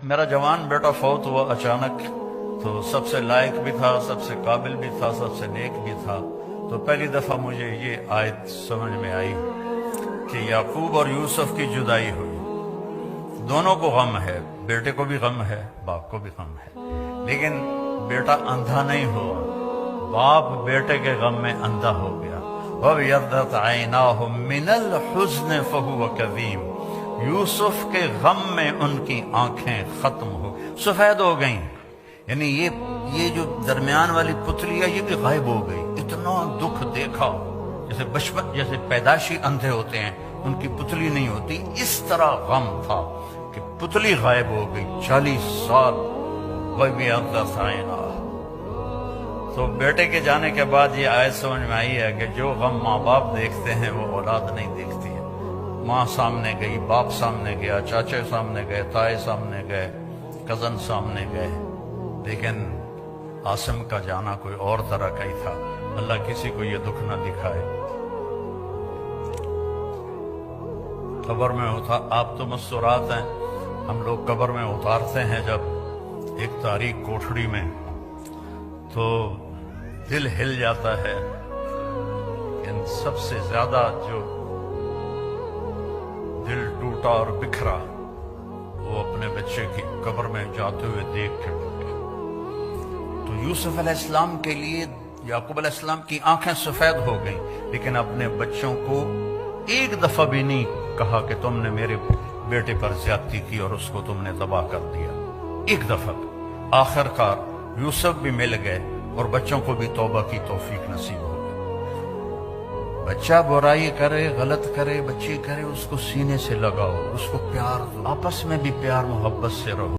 میرا جوان بیٹا فوت ہوا اچانک، تو سب سے لائق بھی تھا، سب سے قابل بھی تھا، سب سے نیک بھی تھا۔ تو پہلی دفعہ مجھے یہ آیت سمجھ میں آئی کہ یعقوب اور یوسف کی جدائی ہوئی، دونوں کو غم ہے، بیٹے کو بھی غم ہے، باپ کو بھی غم ہے، لیکن بیٹا اندھا نہیں ہوا، باپ بیٹے کے غم میں اندھا ہو گیا۔ وَابْيَضَّتْ عَيْنَاهُ مِنَ الْحُزْنِ فَهُوَ كَظِيمٌ، یوسف کے غم میں ان کی آنکھیں ختم ہو سفید ہو گئیں، یعنی یہ جو درمیان والی پتلی ہے یہ بھی غائب ہو گئی۔ اتنا دکھ دیکھا، جیسے بچپن جیسے پیدائشی اندھے ہوتے ہیں ان کی پتلی نہیں ہوتی، اس طرح غم تھا کہ پتلی غائب ہو گئی 40 سال۔ وَابْيَضَّتْ عَيْنَاهُ، تو بیٹے کے جانے کے بعد یہ آیت سمجھ میں آئی ہے کہ جو غم ماں باپ دیکھتے ہیں وہ اولاد نہیں دیکھتی ہے۔ ماں سامنے گئی، باپ سامنے گیا، چاچے سامنے گئے، تائے سامنے گئے، کزن سامنے گئے، لیکن عاصم کا جانا کوئی اور طرح کا ہی تھا۔ اللہ کسی کو یہ دکھ نہ دکھائے۔ قبر میں آپ تو مستورات ہیں، ہم لوگ قبر میں اتارتے ہیں جب ایک تاریک کوٹھڑی میں، تو دل ہل جاتا ہے۔ ان سب سے زیادہ جو دل ٹوٹا اور بکھرا وہ اپنے بچے کی قبر میں جاتے ہوئے دیکھ کے ٹوٹا۔ تو یوسف علیہ السلام کے لیے یعقوب علیہ السلام کی آنکھیں سفید ہو گئیں، لیکن اپنے بچوں کو ایک دفعہ بھی نہیں کہا کہ تم نے میرے بیٹے پر زیادتی کی اور اس کو تم نے تباہ کر دیا، ایک دفعہ۔ آخر کار یوسف بھی مل گئے اور بچوں کو بھی توبہ کی توفیق نصیب ہو گئی۔ بچہ برائی کرے، غلط کرے، بچی کرے، اس کو سینے سے لگاؤ، اس کو پیار دو، آپس میں بھی پیار محبت سے رہو۔